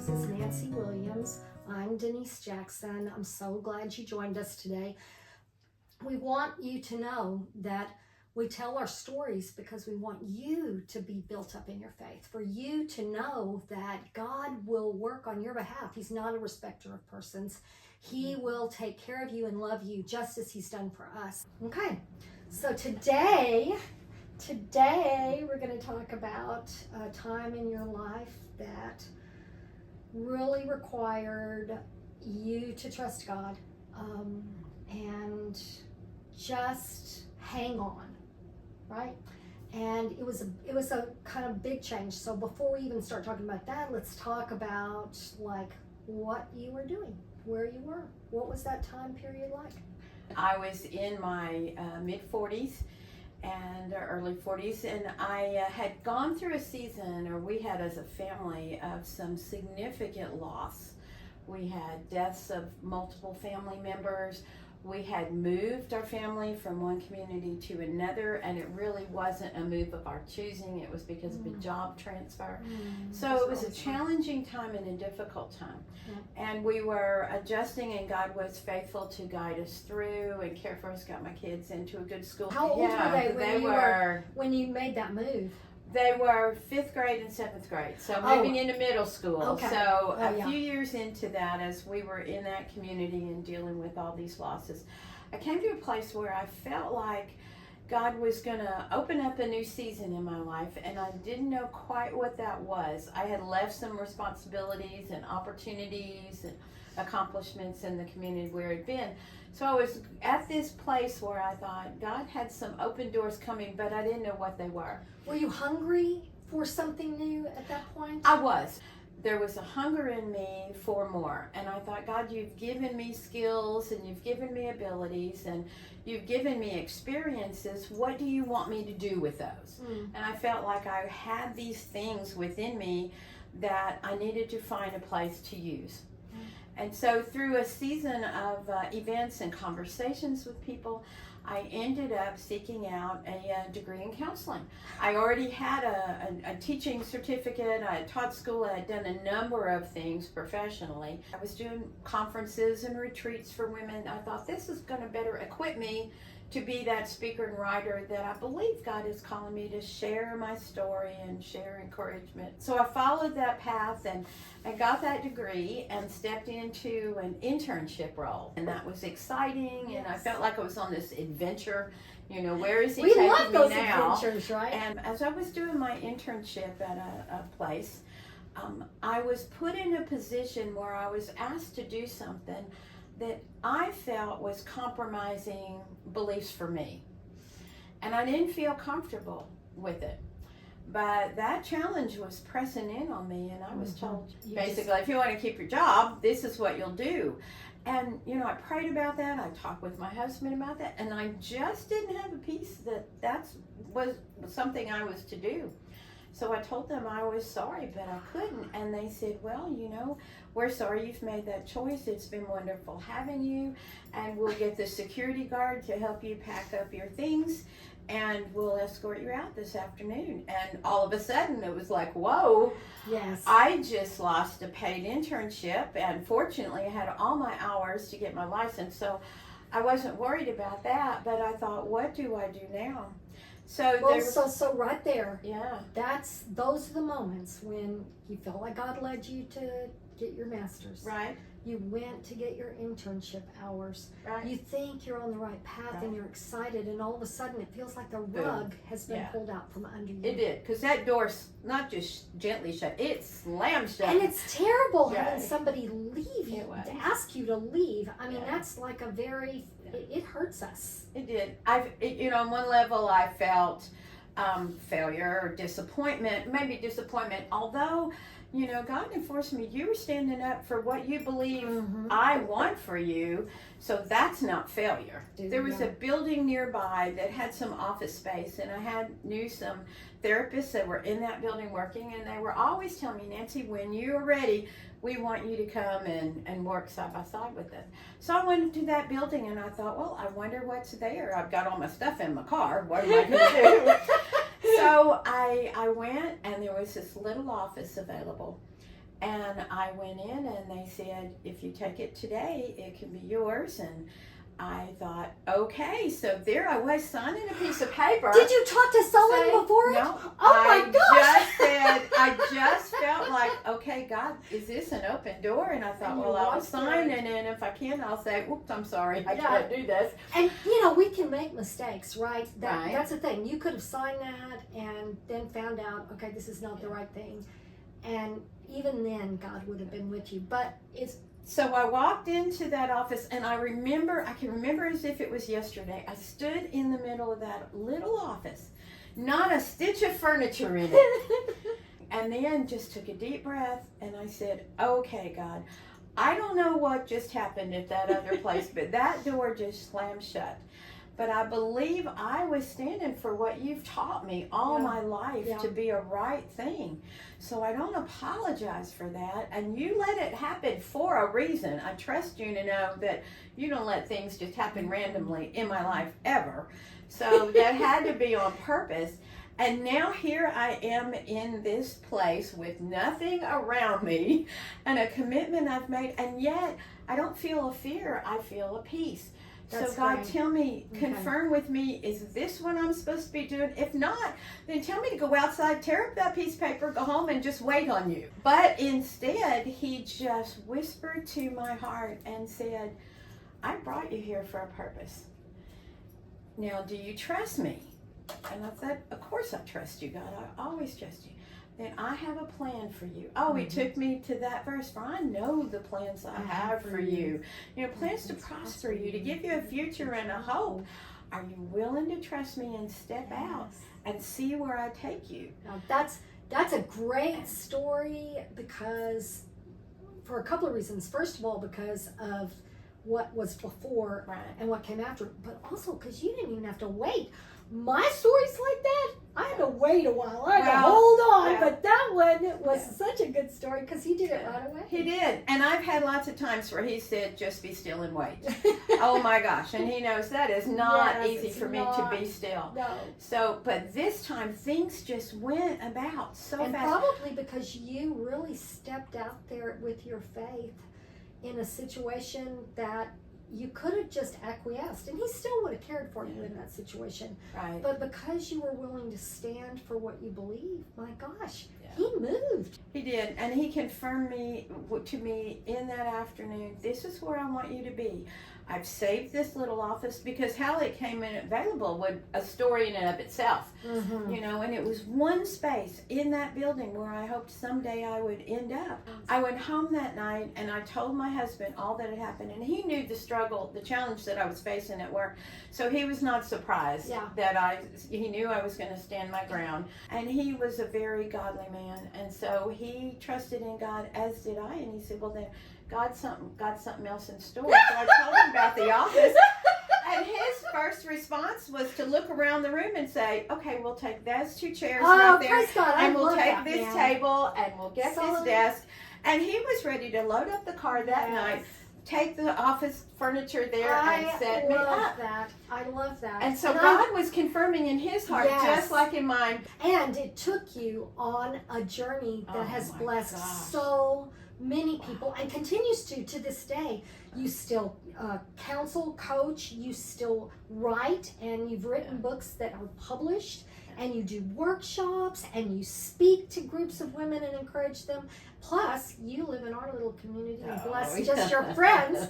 This is Nancy Williams. I'm Denise Jackson. I'm so glad you joined us today. We want you to know that we tell our stories because we want you to be built up in your faith, for you to know that God will work on your behalf. He's not a respecter of persons. He will take care of you and love you just as he's done for us. Okay, so today we're going to talk about a time in your life that really required you to trust God and just hang on, right? And it was a kind of big change. So before we even start talking about that, let's talk about like what you were doing, where you were. What was that time period like? I was in my mid-40s and early 40s, and I had gone through a season, or we had as a family, of some significant loss. We had deaths of multiple family members. We had moved our family from one community to another, and it really wasn't a move of our choosing. It was because of a job transfer. So it was a challenging time and a difficult time. And we were adjusting, and God was faithful to guide us through and care for us, got my kids into a good school. How old were they when you made that move? They were 5th grade and 7th grade, so moving into middle school. Okay. So a few years into that, as we were in that community and dealing with all these losses, I came to a place where I felt like God was going to open up a new season in my life, and I didn't know quite what that was. I had left some responsibilities and opportunities and accomplishments in the community where I'd been. So I was at this place where I thought God had some open doors coming, but I didn't know what they were. Were you hungry for something new at that point? I was. There was a hunger in me for more. And I thought, God, you've given me skills and you've given me abilities and you've given me experiences. What do you want me to do with those? And I felt like I had these things within me that I needed to find a place to use. And so through a season of events and conversations with people, I ended up seeking out a degree in counseling. I already had a teaching certificate. I had taught school. I had done a number of things professionally. I was doing conferences and retreats for women. I thought this is going to better equip me to be that speaker and writer that I believe God is calling me to share my story and share encouragement. So I followed that path and got that degree and stepped into an internship role. And that was exciting, and I felt like I was on this adventure. You know, where is he taking me now? We love those adventures, right? And as I was doing my internship at a place, I was put in a position where I was asked to do something that I felt was compromising beliefs for me. And I didn't feel comfortable with it. But that challenge was pressing in on me, and I was told, basically, if you want to keep your job, this is what you'll do. And, you know, I prayed about that. I talked with my husband about that, and I just didn't have a peace that was something I was to do. So I told them I was sorry, but I couldn't. And they said, well, you know, we're sorry you've made that choice. It's been wonderful having you. And we'll get the security guard to help you pack up your things. And we'll escort you out this afternoon. And all of a sudden, it was like, whoa. Yes. I just lost a paid internship. And fortunately, I had all my hours to get my license. So I wasn't worried about that. But I thought, what do I do now? So right there. Yeah. Those are the moments when you felt like God led you to get your master's. Right. You went to get your internship hours. Right. You think you're on the right path and you're excited, and all of a sudden it feels like the rug has been pulled out from under you. It did, because that door's not just gently shut, it slammed shut. And it's terrible having somebody leave you, to ask you to leave. I mean, that's like it hurts us. It did. On one level I felt failure or disappointment, maybe disappointment, although, you know, God enforced me. You were standing up for what you believe I want for you, so that's not failure. There was a building nearby that had some office space, and I knew some therapists that were in that building working, and they were always telling me, Nancy, when you're ready, we want you to come and work side by side with us. So I went to that building, and I thought, well, I wonder what's there. I've got all my stuff in my car. What am I going to do? So I went, and there was this little office available. And I went in and they said, if you take it today, it can be yours. And I thought, okay, so there I was signing a piece of paper. Did you talk to someone Say, before it? No. Oh my gosh. I just felt like, okay, God, is this an open door? And I thought, And you well, I'll walked sign, in. and then if I can, I'll say, oops, I'm sorry, I Yeah. can't do this. And we can make mistakes, right? Right. That's the thing. You could have signed that and then found out, okay, this is not the right thing. And even then, God would have been with you. But it's So I walked into that office, and I can remember as if it was yesterday. I stood in the middle of that little office, not a stitch of furniture in it. And then just took a deep breath, and I said, okay, God, I don't know what just happened at that other place, but that door just slammed shut. But I believe I was standing for what you've taught me all Yeah. my life Yeah. to be a right thing. So I don't apologize for that. And you let it happen for a reason. I trust you to know that you don't let things just happen randomly in my life ever. So that had to be on purpose. And now here I am in this place with nothing around me and a commitment I've made. And yet I don't feel a fear. I feel a peace. That's So God, great. tell me, Okay. confirm with me, is this what I'm supposed to be doing? If not, then tell me to go outside, tear up that piece of paper, go home and just wait on you. But instead, he just whispered to my heart and said, I brought you here for a purpose. Now, do you trust me? And I said, of course I trust you, God. I always trust you. Then I have a plan for you. Oh, he took me to that verse, for I know the plans I have for you. You know, plans to prosper you, to give you a future and a hope. Are you willing to trust me and step out and see where I take you? Now that's a great story because for a couple of reasons. First of all, because of what was before Right. and what came after, but also because you didn't even have to wait. My stories like that, I had to wait a while. I had to Well, hold on, yeah. but that one was Yeah. such a good story because he did it right away. He did. And I've had lots of times where he said, just be still and wait. Oh my gosh. And he knows that is not Yes, easy it's for me not. to be still. No. So, but this time things just went about so And fast. probably because you really stepped out there with your faith in a situation that you could have just acquiesced, and he still would have cared for you in that situation. Right. But because you were willing to stand for what you believe, my gosh, Yeah. he moved. He did, and he confirmed to me in that afternoon, this is where I want you to be. I've saved this little office because how it came in available was a story in and of itself, Mm-hmm. you know, and it was one space in that building where I hoped someday I would end up. I went home that night and I told my husband all that had happened, and he knew the struggle, the challenge that I was facing at work, so he was not surprised Yeah. that he knew I was going to stand my ground, and he was a very godly man, and so he trusted in God, as did I, and he said, well then, got something else in store. So I told him about the office, and his first response was to look around the room and say, okay, we'll take those two chairs Oh, right there, praise God! I and we'll love take that, this man. table, and we'll get Solomon. this desk. And he was ready to load up the car that Yes. night, take the office furniture there, and set me love up. that. I love that. And so I- God was confirming in his heart, Yes. just like in mine. And it took you on a journey that Oh has my blessed gosh. so many people and continues to this day. You still counsel, coach, you still write, and you've written books that are published, and you do workshops, and you speak to groups of women and encourage them. Plus, you live in our little community and bless Oh, just your yeah. friends.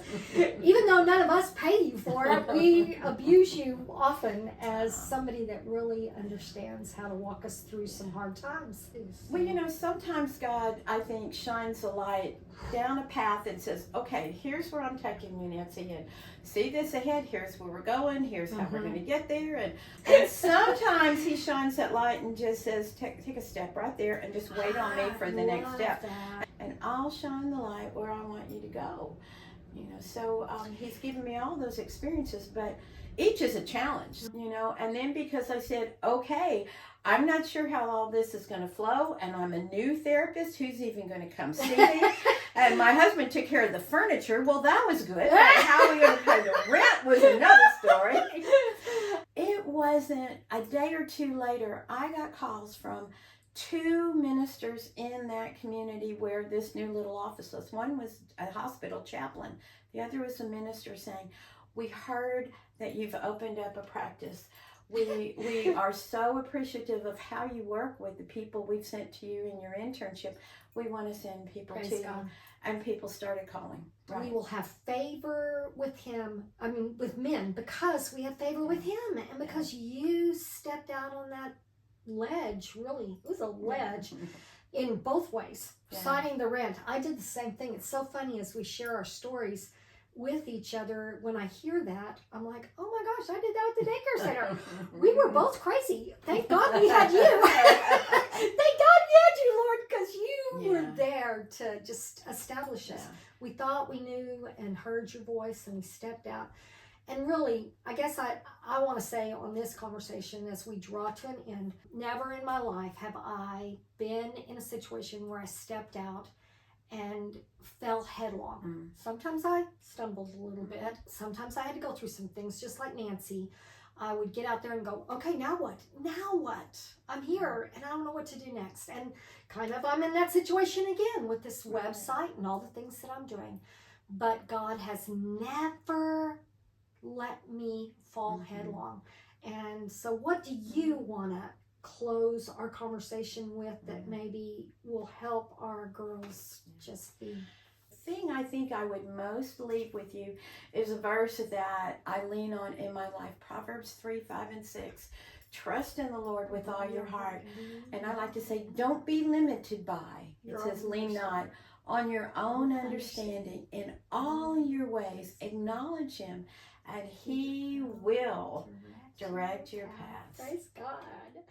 Even though none of us pay you for it, we abuse you often as somebody that really understands how to walk us through some hard times. Well, you know, sometimes God, I think, shines a light down a path and says, okay, here's where I'm taking you, Nancy, and see this ahead, here's where we're going, here's how we're going to get there, and sometimes he shines that light and just says, take a step right there and just wait on me for the next Love step, that. and I'll shine the light where I want you to go. You know, so he's given me all those experiences, but each is a challenge, you know, and then because I said, okay, I'm not sure how all this is going to flow, and I'm a new therapist, who's even going to come see me? And my husband took care of the furniture. Well, that was good. But how are we going to pay the rent was another story. It wasn't a day or two later, I got calls from 2 ministers in that community where this new little office was. One was a hospital chaplain. The other was a minister saying, we heard that you've opened up a practice. We are so appreciative of how you work with the people we've sent to you in your internship. We want to send people Praise to you. God. And people started calling. We will have favor with him, with men, because we have favor with him. And because you stepped out on that ledge, really, it was a ledge in both ways, signing the rent. I did the same thing. It's so funny as we share our stories with each other. When I hear that, I'm like, oh my gosh, I did that at the daycare center. We were both crazy. Thank God we had you. Thank God we had you, Lord, because you were there to just establish us. We thought we knew and heard your voice, and we stepped out. And really, I guess I want to say on this conversation as we draw to an end, never in my life have I been in a situation where I stepped out and fell headlong. Sometimes I stumbled a little bit. Sometimes I had to go through some things, just like Nancy. I would get out there and go, okay, now what? Now what? I'm here and I don't know what to do next. And kind of I'm in that situation again with this website and all the things that I'm doing. But God has never let me fall headlong. And so what do you want to close our conversation with that maybe will help our girls just be? The thing I think I would most leave with you is a verse that I lean on in my life, Proverbs 3, 5, and 6. Trust in the Lord with all your heart. And I like to say, don't be limited by. It says, lean not on your own understanding. In all your ways, acknowledge him, and he will direct your paths. Praise God.